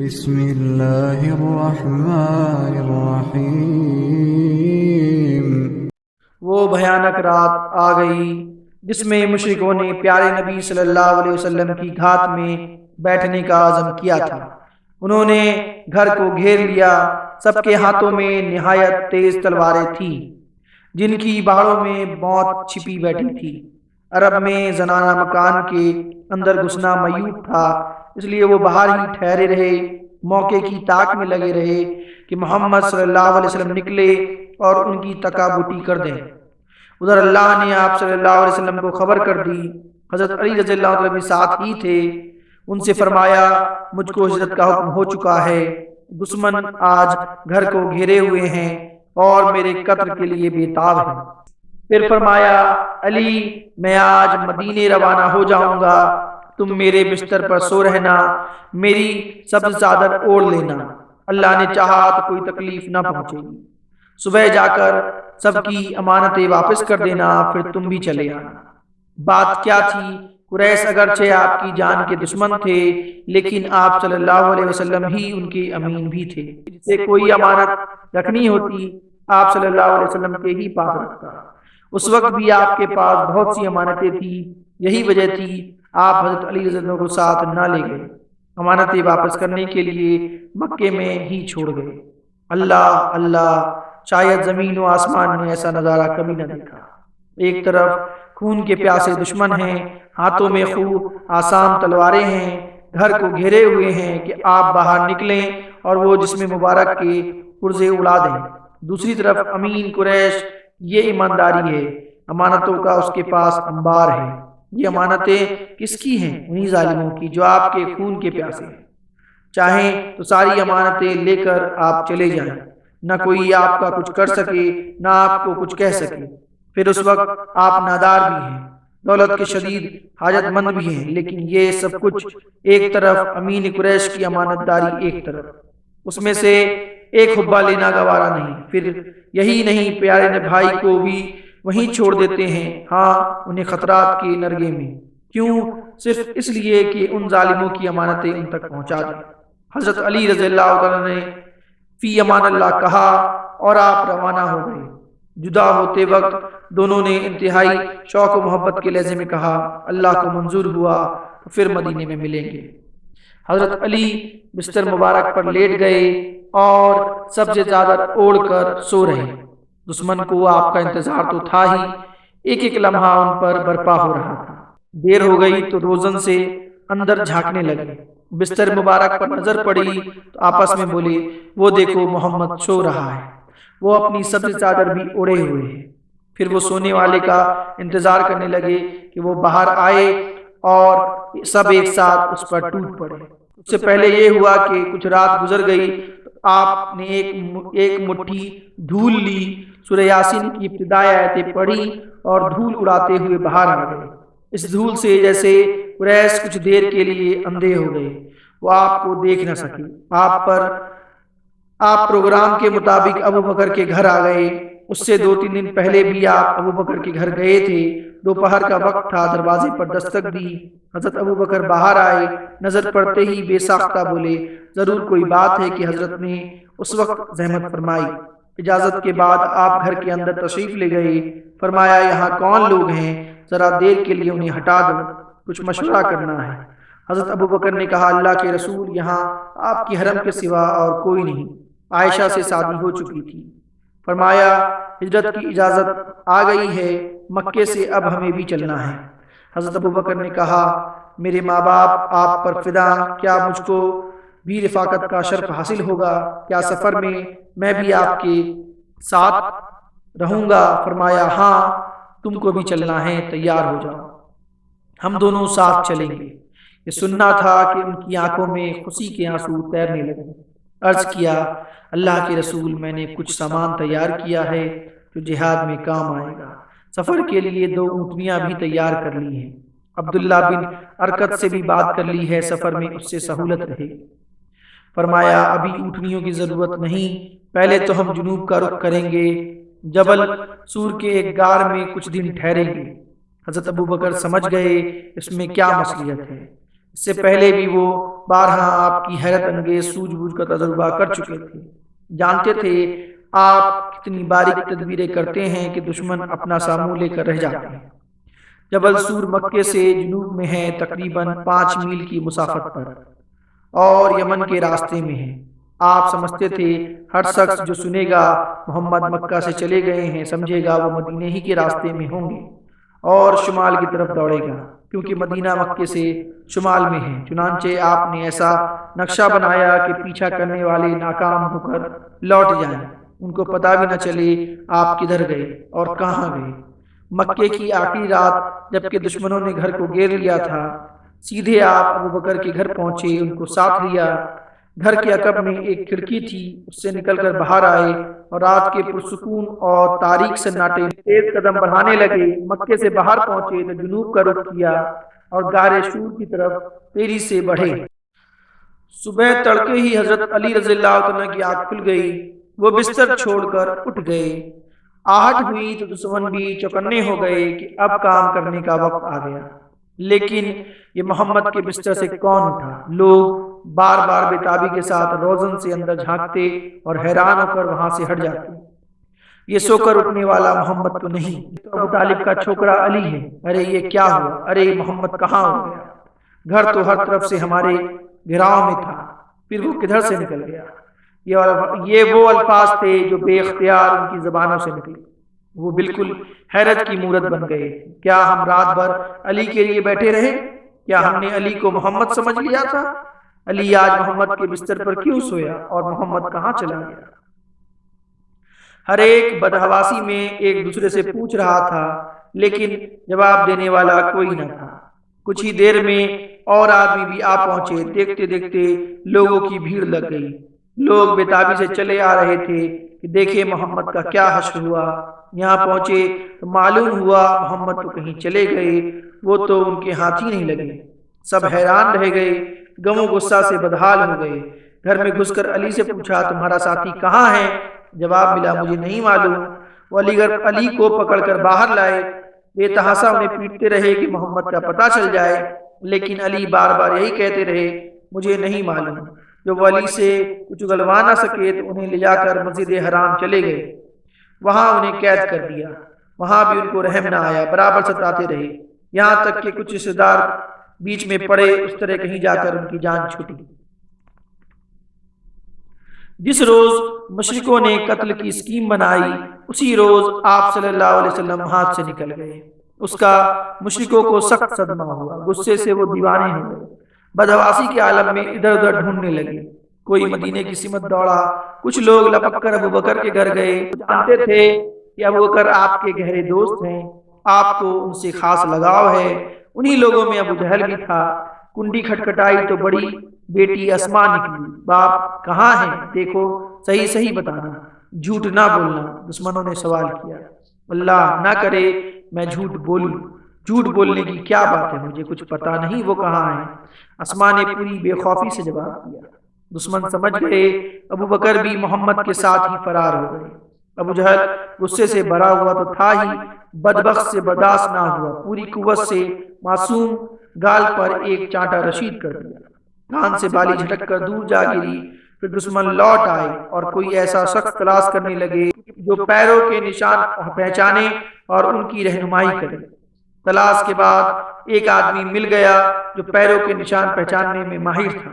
بسم اللہ الرحمن الرحیم۔ وہ بھیانک رات آ گئی جس میں مشرکوں نے پیارے نبی صلی اللہ علیہ وسلم کی گھات میں بیٹھنے کا عزم کیا تھا۔ انہوں نے گھر کو گھیر لیا۔ سب کے ہاتھوں میں نہایت تیز تلواریں تھیں جن کی باڑوں میں موت چھپی بیٹھی تھی۔ عرب میں زنانہ مکان کے اندر گھسنا معیوب تھا، اس لیے وہ باہر ہی ٹھہرے رہے، موقع کی تاک میں لگے رہے کہ محمد صلی اللہ علیہ وسلم نکلے اور ان کی تکابوٹی کر دیں۔ ادھر اللہ نے آپ صلی اللہ علیہ وسلم کو خبر کر دی۔ حضرت علی رضی اللہ عنہ بھی ساتھ ہی تھے۔ ان سے فرمایا، مجھ کو ہجرت کا حکم ہو چکا ہے، دشمن آج گھر کو گھیرے ہوئے ہیں اور میرے قتل کے لیے بےتاب ہیں۔ پھر فرمایا، علی میں آج مدینے روانہ ہو جاؤں گا، تم میرے بستر پر سو رہنا، میری سبز چادر اوڑھ لینا، اللہ نے چاہا تو کوئی تکلیف نہ پہنچے گی۔ صبح جا کر سب کی امانتیں واپس کر دینا، پھر تم بھی چلے آنا۔ بات کیا تھی؟ قریش اگرچہ آپ کی جان کے دشمن تھے، لیکن آپ صلی اللہ علیہ وسلم ہی ان کے امین بھی تھے۔ جس سے کوئی امانت رکھنی ہوتی آپ صلی اللہ علیہ وسلم کے ہی پاس رکھتا۔ اس وقت بھی آپ کے پاس بہت سی امانتیں تھیں، یہی وجہ تھی آپ حضرت علی رضی اللہ عنہ کو ساتھ نہ لے گئے، امانتیں واپس کرنے کے لیے مکے میں ہی چھوڑ گئے۔ اللہ اللہ، شاید زمین و آسمان نے ایسا نظارہ کبھی نہ دیکھا۔ ایک طرف خون کے پیاسے دشمن ہیں، ہاتھوں میں خوب آسام تلواریں ہیں، گھر کو گھیرے ہوئے ہیں کہ آپ باہر نکلیں اور وہ جسم مبارک کے پرزے اڑا دیں۔ دوسری طرف امین قریش، یہ ایمانداری ہے، امانتوں کا اس کے پاس انبار ہے۔ یہ امانتیں کس کی ہیں؟ انہی ظالموں کی جو آپ کے خون کے پیاسے ہیں۔ چاہیں تو ساری امانتیں لے کر آپ چلے جائیں، نہ کوئی آپ کا کچھ کر سکے، نہ آپ کو کچھ کہہ سکے۔ پھر اس وقت آپ نادار بھی ہیں، دولت کے شدید حاجت مند بھی ہیں، لیکن یہ سب کچھ ایک طرف، امین قریش کی امانت داری ایک طرف، اس میں سے ایک حبہ لینا گوارا نہیں۔ پھر یہی نہیں، پیارے بھائی کو بھی وہیں چھوڑ دیتے ہیں، ہاں انہیں خطرات کے نرگے میں۔ کیوں؟ صرف اس لیے کہ ان ظالموں کی امانتیں ان تک پہنچا دیں۔ حضرت علی رضی اللہ عنہ نے فی امان اللہ کہا اور آپ روانہ ہو گئے۔ جدا ہوتے وقت دونوں نے انتہائی شوق و محبت کے لہجے میں کہا، اللہ کو منظور ہوا تو پھر مدینے میں ملیں گے۔ حضرت علی بستر مبارک پر لیٹ گئے اور سبز چادر اوڑھ کر سو رہے۔ دشمن کو آپ کا انتظار تو تھا ہی، ایک ایک لمحہ ان پر برپا ہو رہا تھا۔ دیر ہو گئی تو روزن سے اندر جھانکنے لگے۔ بستر مبارک پر نظر پڑی تو آپس میں بولے، وہ دیکھو محمد سو رہا ہے، وہ اپنی سبز چادر بھی اوڑھے ہوئے ہے۔ پھر وہ سونے والے کا انتظار کرنے لگے کہ وہ باہر آئے اور سب ایک ساتھ اس پر ٹوٹ پڑے۔ اس سے پہلے یہ ہوا کہ کچھ رات گزر گئی تو آپ نے ایک مٹھی دھول لی، سورہ یاسین کی ابتدائی آیتیں پڑھی اور دھول اڑاتے ہوئے باہر آ گئے۔ اس دھول سے جیسے قریش کچھ دیر کے لیے اندھے ہو گئے، وہ آپ کو دیکھ نہ سکے۔ آپ پروگرام کے مطابق ابو بکر کے گھر آ گئے۔ اس سے 2-3 دن پہلے بھی آپ ابو بکر کے گھر گئے تھے۔ دوپہر کا وقت تھا، دروازے پر دستک دی۔ حضرت ابو بکر باہر آئے، نظر پڑتے ہی بے ساختہ بولے، ضرور کوئی بات ہے کہ حضرت نے اس وقت زحمت فرمائی۔ اجازت کے بعد آپ گھر کے اندر تشریف لے گئے۔ فرمایا، یہاں کون لوگ ہیں؟ ذرا دیر کے لیے انہیں ہٹا دو، کچھ مشورہ کرنا ہے۔ حضرت ابو بکر نے کہا، اللہ کے رسول، یہاں آپ کی حرم کے سوا اور کوئی نہیں۔ عائشہ سے شادی ہو چکی تھی۔ فرمایا، ہجرت کی اجازت آ گئی ہے، مکے سے اب ہمیں بھی چلنا ہے۔ حضرت ابو بکر نے کہا، میرے ماں باپ آپ پر فدا، کیا مجھ کو بھی رفاقت کا شرف حاصل ہوگا؟ کیا سفر میں بھی آپ کے ساتھ رہوں گا؟ فرمایا، ہاں تم کو بھی چلنا ہے، تیار ہو جاؤ، ہم دونوں ساتھ چلیں گے۔ یہ سننا تھا کہ ان کی آنکھوں میں خوشی کے آنسو تیرنے لگے۔ عرض کیا، اللہ کے رسول، میں نے کچھ سامان تیار کیا ہے جو جہاد میں کام آئے گا۔ سفر کے لیے 2 اونٹنیاں بھی تیار کر لی ہیں، عبداللہ بن ارکت سے بھی بات کر لی ہے، سفر میں اس سے سہولت رہے۔ فرمایا، ابھی اونٹنیوں کی ضرورت نہیں، پہلے تو ہم جنوب کا رخ کریں گے، جبل سور کے ایک غار میں کچھ دن ٹھہریں گے۔ حضرت ابو بکر سمجھ گئے اس میں کیا مصلحت ہے۔ اس سے پہلے بھی وہ بارہا آپ کی حیرت انگیز سوجھ بوجھ کا تجربہ کر چکے تھے، جانتے تھے آپ کتنی باریک تدبیریں کرتے ہیں کہ دشمن اپنا ساموں لے کر رہ جاتے ہیں۔ جبل سور مکے سے جنوب میں ہے، تقریباً 5 میل کی مسافت پر، اور یمن کے راستے میں ہے۔ آپ سمجھتے تھے ہر شخص جو سنے گا محمد مکہ سے چلے گئے ہیں سمجھے گا وہ مدینے ہی کے راستے میں ہوں گے اور شمال کی طرف دوڑے گا، کیونکہ مدینہ مکے سے شمال میں ہے۔ چنانچہ آپ نے ایسا نقشہ بنایا کہ پیچھا کرنے والے ناکام ہو کر لوٹ جائیں، ان کو پتہ بھی نہ چلے آپ کدھر گئے اور کہاں گئے۔ مکے کی آخری رات جبکہ دشمنوں نے گھر کو گھیر لیا تھا، سیدھے آپ ابو بکر کے گھر پہنچے، ان کو ساتھ لیا۔ گھر کے عقب میں ایک کھڑکی تھی، اس سے نکل کر باہر آئے اور رات کے پرسکون اور تاریک سناٹے میں تیز قدم بڑھانے لگے۔ مکے سے باہر پہنچے تو جنوب کا رخ کیا اور غار شور کی طرف تیزی سے بڑھے۔ صبح تڑکے ہی حضرت علی رضی اللہ عنہ کی آنکھ کھل گئی، وہ بستر چھوڑ کر اٹھ گئے۔ آہٹ ہوئی تو دشمن بھی چوکنے ہو گئے کہ اب کام کرنے کا وقت آ گیا، لیکن یہ محمد کے بستر سے کون اٹھا؟ لوگ بار بار بےتابی کے ساتھ روزن سے اندر جھانکتے اور حیران ہو کر وہاں سے ہٹ جاتے۔ یہ سو کر اٹھنے والا محمد تو نہیں، تو ابو طالب کا چھوکرا علی ہے۔ ارے یہ کیا ہوا؟ ارے محمد کہاں ہو گیا؟ گھر تو ہر طرف سے ہمارے گھیراؤ میں تھا، پھر وہ کدھر سے نکل گیا؟ یہ وہ الفاظ تھے جو بے اختیار ان کی زبانوں سے نکلے۔ وہ بالکل حیرت کی مورت بن گئے۔ کیا ہم رات بھر علی کے لیے بیٹھے رہے؟ کیا ہم نے علی کو محمد سمجھ لیا تھا؟ علی آج محمد کے بستر پر کیوں سویا اور محمد کہاں چلا گیا؟ ہر ایک بدحواسی میں ایک دوسرے سے پوچھ رہا تھا، لیکن جواب دینے والا کوئی نہ تھا۔ کچھ ہی دیر میں اور آدمی بھی آ پہنچے۔ دیکھتے دیکھتے لوگوں کی بھیڑ لگ گئی۔ لوگ بےتابی سے چلے آ رہے تھے کہ دیکھے محمد کا کیا حشر ہوا۔ یہاں پہنچے تو معلوم ہوا محمد تو کہیں چلے گئے، وہ تو ان کے ہاتھ ہی نہیں لگے۔ سب حیران رہ گئے، غم و غصہ سے بدحال ہو گئے۔ گھر میں گھس کر علی سے پوچھا تمہارا ساتھی کہاں ہے؟ جواب ملا مجھے نہیں معلوم۔ وہ علی کو پکڑ کر باہر لائے، بے تحاشا انہیں پیٹتے رہے کہ محمد کا پتہ چل جائے، لیکن علی بار بار یہی کہتے رہے مجھے نہیں معلوم۔ جب وہ علی سے کچھ اگلوا نہ سکے تو انہیں لے جا کر مسجد حرام چلے گئے، وہاں انہیں قید کر دیا۔ وہاں بھی ان کو رحم نہ آیا، برابر ستاتے رہے، یہاں تک کہ کچھ رشتہ دار بیچ میں پڑے، اس طرح کہیں جا کر ان کی جان چھوٹی۔ جس روز مشرکوں نے قتل کی اسکیم بنائی، اسی روز آپ صلی اللہ علیہ وسلم ہاتھ سے نکل گئے۔ اس کا مشرکوں کو سخت صدمہ ہوا، غصے سے وہ دیوانے ہو گئے، بدحواسی کے عالم میں ادھر ادھر ڈھونڈنے لگے۔ کوئی مدینے کی سمت دوڑا، کچھ لوگ لپک کر ابو بکر کے گھر گئے، جانتے تھے کہ ابو بکر آپ کے گہرے دوست ہیں، آپ کو ان سے خاص لگاؤ ہے۔ انہی لوگوں میں ابو جہل بھی تھا۔ کنڈی کھٹکھٹائی تو بڑی بیٹی اسماء نکلی، باپ کہاں ہے؟ دیکھو صحیح صحیح بتانا، جھوٹ نہ بولنا۔ دشمنوں نے سوال کیا۔ اللہ نہ کرے میں جھوٹ بولوں، جھوٹ بولنے کی کیا بات ہے، مجھے کچھ پتا نہیں وہ کہاں ہے۔ اسماء نے پوری بے خوفی سے جواب دیا۔ دشمن سمجھ گئے ابو بکر بھی محمد کے ساتھ ہی فرار ہو گئے۔ ابو جہل غصے سے بھرا ہوا تو تھا ہی، بدبخت سے برداشت نہ ہوا، پوری قوت سے معصوم گال پر ایک چانٹا رشید کر دیا، کان سے بالی جھٹک کر دور جا گری۔ پھر دشمن لوٹ آئے اور کوئی ایسا شخص تلاش کرنے لگے جو پیروں کے نشان پہچانے اور ان کی رہنمائی کرے۔ تلاش کے بعد ایک آدمی مل گیا جو پیروں کے نشان پہچاننے میں ماہر تھا۔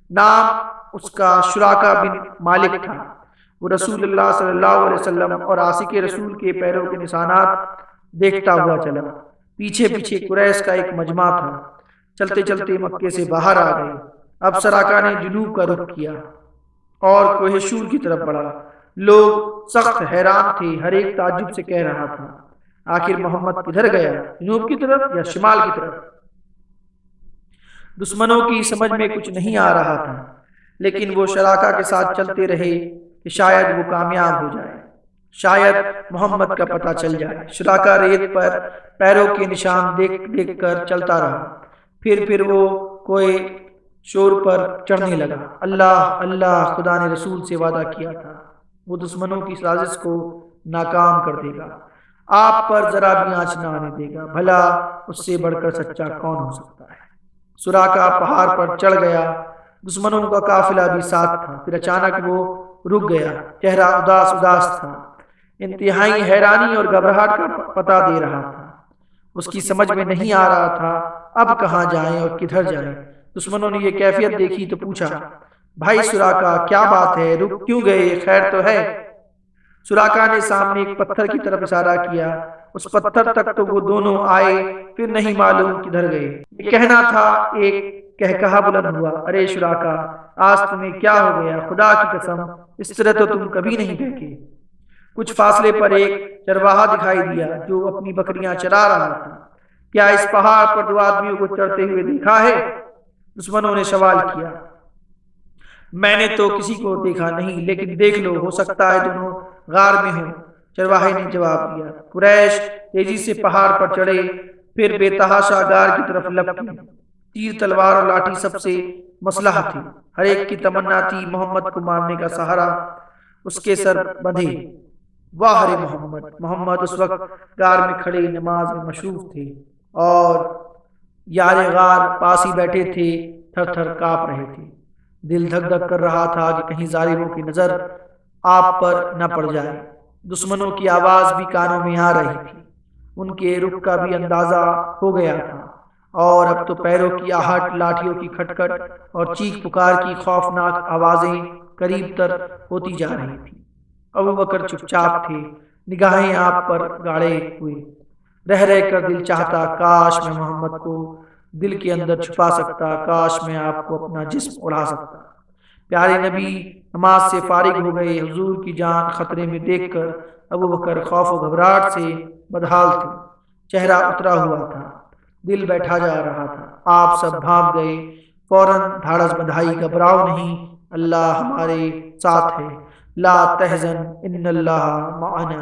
نام اس کا شراکا بن مالک تھا۔ وہ رسول اللہ صلی اللہ علیہ وسلم اور عاشق رسول کے پیروں کے نشانات دیکھتا ہوا چلا۔ پیچھے پیچھے قریش کا ایک مجمع تھا۔ چلتے چلتے مکے سے باہر آ گئے۔ اب سراقہ نے جنوب کا رخ کیا اور کوہ شور کی طرف بڑھا۔ لوگ سخت حیران تھے، ہر ایک تعجب سے کہہ رہا تھا آخر محمد کدھر گیا، جنوب کی طرف یا شمال کی طرف؟ دشمنوں کی سمجھ میں کچھ نہیں آ رہا تھا، لیکن وہ شراکہ کے ساتھ چلتے رہے کہ شاید وہ کامیاب ہو جائے، شاید محمد کا پتہ چل جائے۔ شراکہ ریت پر پیروں کے نشان دیکھ دیکھ کر چلتا رہا، پھر وہ کوئی شور پر چڑھنے لگا۔ اللہ اللہ، خدا نے رسول سے وعدہ کیا تھا وہ دشمنوں کی سازش کو ناکام کر دے گا، آپ پر ذرا بھی آنچ نہ آنے دے گا، بھلا اس سے بڑھ کر سچا کون ہو سکتا ہے۔ سراقہ پہاڑ پر چڑھ گیا، دشمنوں کا قافلہ بھی ساتھ تھا۔ پھر اچانک وہ رک گیا، چہرہ اداس اداس تھا، انتہائی حیرانی اور گھبراہٹ کا پتہ دے رہا تھا۔ اس کی سمجھ میں نہیں آ رہا تھا اب کہاں جائیں اور کدھر جائیں۔ دشمنوں نے یہ کیفیت دیکھی تو پوچھا، بھائی سراقہ کیا بات ہے، رک کیوں گئے، خیر تو ہے؟ سراقہ نے سامنے ایک پتھر کی طرف اشارہ کیا، اس پتھر تک تو وہ دونوں آئے، پھر نہیں معلوم کدھر گئے۔ یہ کہنا تھا، ایک کہا بلند ہوا، ارے سراقہ آج تمہیں کیا ہو گیا، خدا کی قسم اس طرح تو تم کبھی نہیں بہکے۔ کچھ فاصلے پر ایک چرواہا دکھائی دیا جو اپنی بکریاں چرا رہا تھا۔ کیا اس پہاڑ پر دو آدمیوں کو چڑھتے ہوئے دیکھا ہے؟ دشمنوں نے سوال کیا۔ میں نے تو کسی کو دیکھا نہیں، لیکن دیکھ لو، ہو سکتا ہے دونوں غار میں ہوں۔ چرواہے نے جواب دیا۔ قریش تیزی سے پہاڑ پر چڑھے، پھر بے تحاشا غار کی طرف لپکے۔ تیر تلوار اور لاٹھی سب سے مسلح تھی، ہر ایک کی تمنا تھی محمد کو مارنے کا سہارا اس کے سر بندھے۔ واہ رے محمد! محمد اس وقت غار میں کھڑے نماز میں مشروف تھے اور یار غار پاس ہی بیٹھے تھے، تھر تھر کانپ رہے تھے۔ دل دھک دھک کر رہا تھا کہ کہیں ظالموں کی نظر آپ پر نہ پڑ جائے۔ دشمنوں کی آواز بھی کانوں میں آ رہی تھی، ان کے رخ کا بھی اندازہ ہو گیا تھا، اور اب تو پیروں کی آہٹ، لاٹھیوں کی کھٹکھٹ اور چیخ پکار کی خوفناک آوازیں قریب تر ہوتی جا رہی تھی۔ ابو بکر چپ چاپ تھے، نگاہیں آپ پر گاڑے ہوئے۔ رہ رہ کر دل چاہتا کاش میں محمد کو دل کے اندر چھپا سکتا، کاش میں آپ کو اپنا جسم اڑا سکتا۔ پیارے نبی نماز سے فارغ ہو گئے، حضور کی جان خطرے میں دیکھ کر ابو بکر خوف و گھبراہٹ سے بدحال تھے، چہرہ اترا ہوا تھا، دل بیٹھا جا رہا تھا۔ آپ سب بھاگ گئے، فوراً دھاڑس بندھائی، گھبراؤ نہیں، اللہ ہمارے ساتھ ہے، لا تحزن ان اللہ معنا۔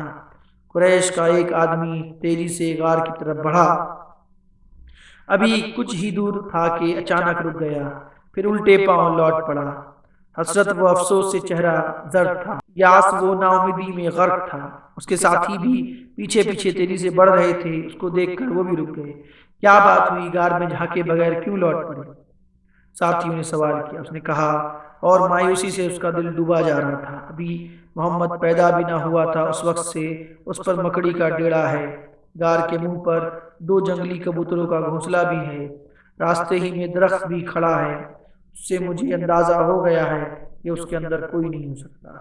قریش کا ایک آدمی تیزی سے غار کی طرف بڑھا، ابھی کچھ ہی دور تھا کہ اچانک رک گیا، پھر الٹے پاؤں لوٹ پڑا۔ حسرت و افسوس سے چہرہ زرد تھا، یاس وہ نا امیدی میں غرق تھا۔ اس کے ساتھی بھی پیچھے پیچھے تیزی سے بڑھ رہے تھے، اس کو دیکھ کر وہ بھی رک گئے۔ کیا بات ہوئی، غار میں جھانکے بغیر کیوں لوٹ پڑے؟ ساتھیوں نے سوال کیا۔ اس نے کہا، اور مایوسی سے اس کا دل ڈوبا جا رہا تھا، ابھی محمد پیدا بھی نہ ہوا تھا، اس وقت سے اس پر مکڑی کا ڈیڑا ہے، غار کے منہ پر 2 جنگلی کبوتروں کا گھونسلہ بھی ہے، راستے ہی میں درخت بھی کھڑا ہے، اس سے مجھے اندازہ ہو گیا ہے کہ اس کے اندر کوئی نہیں ہو سکتا۔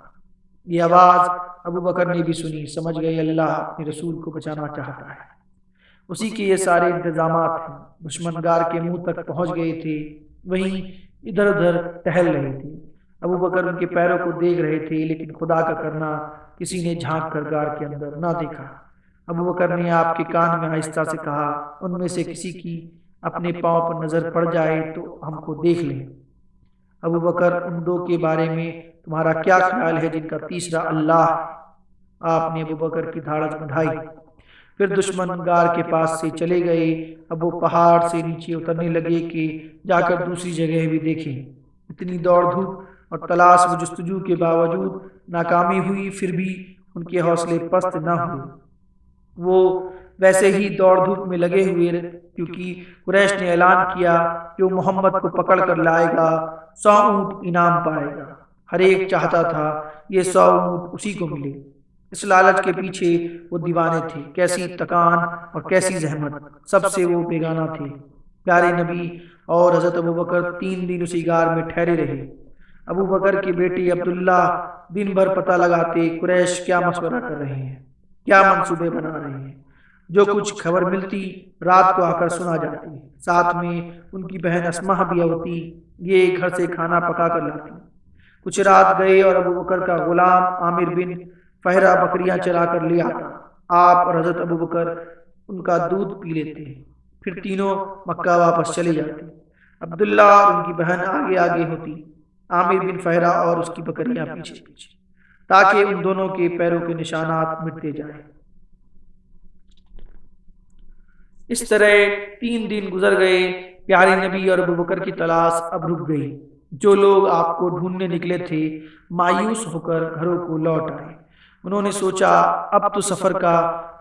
یہ آواز ابو بکر نے بھی سنی، سمجھ گئے اللہ اپنے رسول کو بچانا چاہتا ہے، اسی کے یہ سارے انتظامات ہیں۔ دشمن غار کے منہ تک پہنچ گئے تھے، وہیں ادھر ادھر ٹہل رہے تھے۔ ابو بکر ان کے پیروں کو دیکھ رہے تھے، لیکن خدا کا کرنا کسی نے جھانک کر غار کے اندر نہ دیکھا۔ ابو بکر نے آپ کے کان میں آہستہ سے کہا، ان میں سے کسی کی اپنے پاؤں پر نظر پڑ جائے تو ہم کو دیکھ لیں۔ ابو بکر، ان 2 کے بارے میں تمہارا کیا خیال ہے جن کا تیسرا اللہ؟ آپ نے ابو بکر کی دھاڑس بندھائی۔ پھر دشمن غار کے پاس سے چلے گئے۔ اب وہ پہاڑ سے نیچے اترنے لگے کہ جا کر دوسری جگہ بھی دیکھیں۔ اتنی دوڑ دھوپ اور تلاش و جستجو کے باوجود ناکامی ہوئی، پھر بھی ان کے حوصلے پست نہ ہوئے۔ وہ ویسے ہی دوڑ دھوپ میں لگے ہوئے، کیونکہ قریش نے اعلان کیا کہ وہ محمد کو پکڑ کر لائے گا، 100 اونٹ انعام پائے گا۔ ہر ایک چاہتا تھا یہ 100 اونٹ اسی کو ملے۔ اس لالچ کے پیچھے وہ دیوانے تھے، کیسی تکان اور کیسی زحمت، سب سے وہ بیگانہ تھے۔ پیارے نبی اور حضرت ابو بکر 3 دن اسی غار میں ٹھہرے رہے۔ ابو بکر کے بیٹے عبداللہ دن بھر پتہ لگاتے قریش کیا مشورہ کر رہے ہیں، کیا منصوبے بنا رہے ہیں۔ جو کچھ خبر ملتی رات کو آ کر سنا جاتی، ساتھ میں ان کی بہن اسماء بھی ہوتی، یہ گھر سے کھانا پکا کر لاتی۔ کچھ رات گئے اور ابو بکر کا غلام عامر بن فہرہ بکریاں چرا کر لے آتا۔ آپ اور حضرت ابو بکر ان کا دودھ پی لیتے، پھر تینوں مکہ واپس چلے جاتے۔ عبداللہ اور ان کی بہن آگے آگے ہوتی، عامر بن فہرہ اور اس کی بکریاں پیچھے پیچھے، تاکہ ان دونوں کے پیروں کے نشانات مٹتے جائیں۔ اس طرح 3 دن گزر گئے۔ پیارے نبی اور ابو بکر کی تلاش اب رک گئی۔ جو لوگ آپ کو ڈھونڈنے نکلے تھے مایوس ہو کر گھروں کو لوٹ آئے۔ انہوں نے سوچا اب تو سفر کا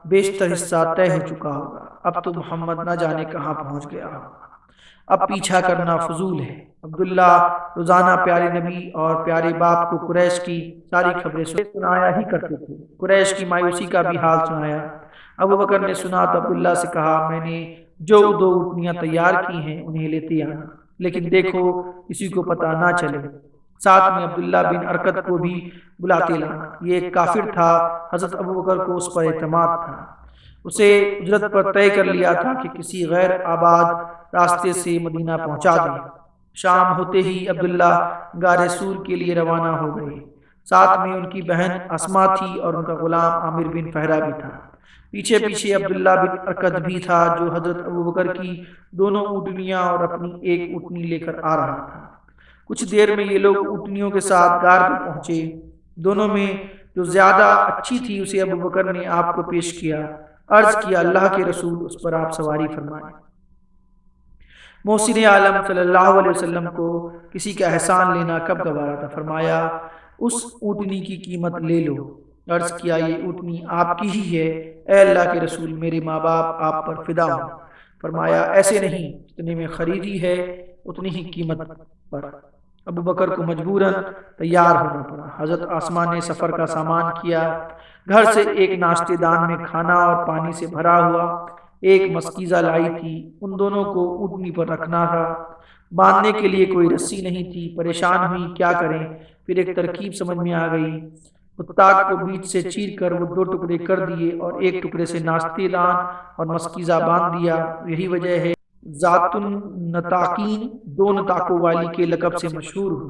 بیشتر حصہ طے ہو چکا ہوگا، اب تو محمد نہ جانے کہاں پہنچ گیا ہوگا۔ اب پیچھا کرنا فضول ہے۔ عبداللہ روزانہ پیارے نبی اور پیارے باپ کو قریش کی ساری خبریں سنایا ہی کرتے تھے، قریش کی مایوسی کا بھی حال سنایا۔ ابو بکر نے سنا تو عبداللہ سے کہا، میں نے جو 2 اونٹنیاں تیار کی ہیں انہیں لیتے آنا، لیکن دیکھو کسی کو پتہ نہ چلے، ساتھ میں عبداللہ بن ارکت کو بھی بلاتے لانا۔ یہ ایک کافر تھا، حضرت ابو بکر کو اس پر اعتماد تھا، اسے اجرت پر طے کر لیا تھا کہ کسی غیر آباد راستے سے مدینہ پہنچا دیں۔ شام ہوتے ہی عبداللہ غار سور کے لیے روانہ ہو گئے، ساتھ میں ان کی بہن اسما تھی اور ان کا غلام عامر بن فہرہ بھی تھا۔ پیچھے پیچھے عبداللہ بن ارکت بھی تھا جو حضرت ابو بکر کی 2 اونٹنیاں اور اپنی 1 اونٹنی لے کر آ رہا تھا۔ کچھ دیر میں یہ لوگ اونٹنیوں کے ساتھ غار پر پہنچے، دونوں میں جو زیادہ اچھی تھی اسے ابو بکر نے آپ کو پیش کیا، عرض کیا، اللہ کے رسول اس پر آپ سواری فرمائیں۔ محسن عالم صلی اللہ علیہ وسلم کو کسی کا احسان لینا کب گوارا تھا، فرمایا اس اونٹنی کی قیمت لے لو۔ عرض کیا، یہ اونٹنی آپ کی ہی ہے، اے اللہ کے رسول میرے ماں باپ آپ پر فدا ہوں۔ فرمایا ایسے نہیں، جتنے میں خریدی ہے اتنی ہی قیمت پر۔ ابو بکر کو مجبوراً تیار ہونا پڑا۔ حضرت آسما نے سفر کا سامان کیا، گھر سے ایک ناشتے دان میں کھانا اور پانی سے بھرا ہوا 1 مسکیزہ لائی تھی، ان دونوں کو اونٹنی پر رکھنا تھا، باندھنے کے لیے کوئی رسی نہیں تھی۔ پریشان ہوئی کیا کریں، پھر ایک ترکیب سمجھ میں آ گئی، اتاق کو بیچ سے چیر کر وہ 2 ٹکڑے کر دیے اور 1 ٹکڑے سے ناشتے دان اور مسکیزہ باندھ دیا۔ یہی وجہ ہے ذات النطاقین 2 نطاقوں والی کے لقب سے مشہور ہوئی۔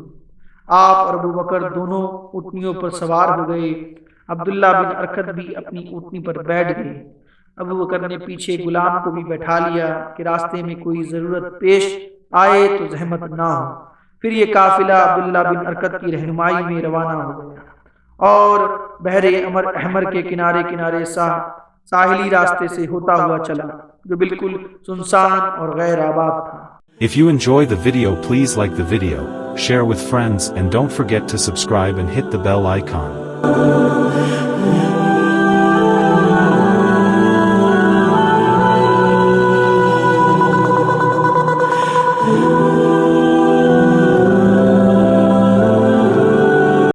آپ اور ابو بکر دونوں اونٹنیوں پر سوار ہو گئے، عبداللہ بن ارکت بھی اپنی اونٹنی پر بیٹھ گئے۔ ابو بکر نے پیچھے غلام کو بھی بیٹھا لیا کہ راستے میں کوئی ضرورت پیش آئے تو زحمت نہ ہو۔ پھر یہ قافلہ عبداللہ بن ارکت کی رہنمائی میں روانہ ہو گیا اور بحر احمر کے کنارے کنارے ساحلی راستے سے ہوتا ہوا چلا جو بالکل سنسان اور غیر آباد تھا۔ If you enjoy the video, please like the video, share with friends, and don't forget to subscribe and hit the bell icon.